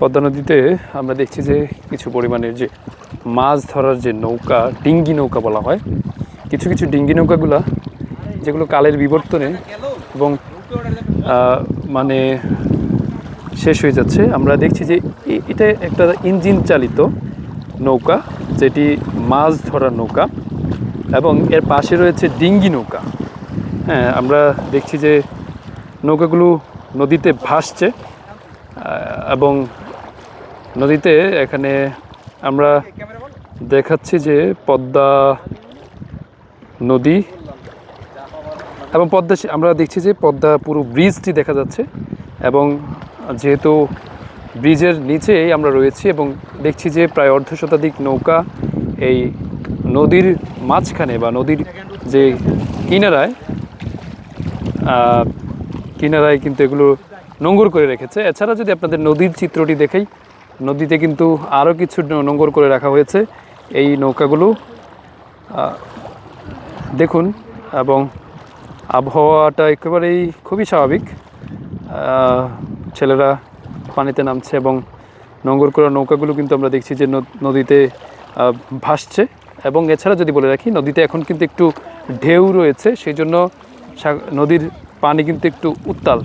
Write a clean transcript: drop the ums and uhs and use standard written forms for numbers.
পদ্মা নদীতে আমরা দেখছি যে কিছু পরিমাণের যে মাছ ধরার যে নৌকা, ডিঙ্গি নৌকা বলা হয়, কিছু কিছু ডিঙ্গি নৌকাগুলা যেগুলো কালের বিবর্তনে এবং মানে শেষ হয়ে যাচ্ছে। আমরা দেখছি যে এটা একটা ইঞ্জিন চালিত নৌকা, যেটি মাছ ধরার নৌকা, এবং এর পাশে রয়েছে ডিঙ্গি নৌকা। হ্যাঁ, আমরা দেখছি যে নৌকাগুলো নদীতে ভাসছে এবং নদীতে এখানে আমরা দেখাচ্ছি যে পদ্মা নদী এবং পদ্মা, আমরা দেখছি যে পদ্মা পুরো ব্রিজটি দেখা যাচ্ছে, এবং যেহেতু ব্রিজের নিচেই আমরা রয়েছি এবং দেখছি যে প্রায় অর্ধ শতাধিক নৌকা এই নদীর মাঝখানে বা নদীর যে কিনারায় কিন্তু এগুলো নোঙর করে রেখেছে। এছাড়া যদি আপনাদের নদীর চিত্রটি দেখাই, নদীতে কিন্তু আরও কিছু নোঙর করে রাখা হয়েছে এই নৌকাগুলো দেখুন। এবং আবহাওয়াটা একেবারেই খুবই স্বাভাবিক, ছেলেরা পানিতে নামছে এবং নোঙর করা নৌকাগুলো কিন্তু আমরা দেখছি যে নদীতে ভাসছে। এবং এছাড়া যদি বলে রাখি, নদীতে এখন কিন্তু একটু ঢেউ রয়েছে, সেই জন্য নদীর পানি কিন্তু একটু উত্তাল।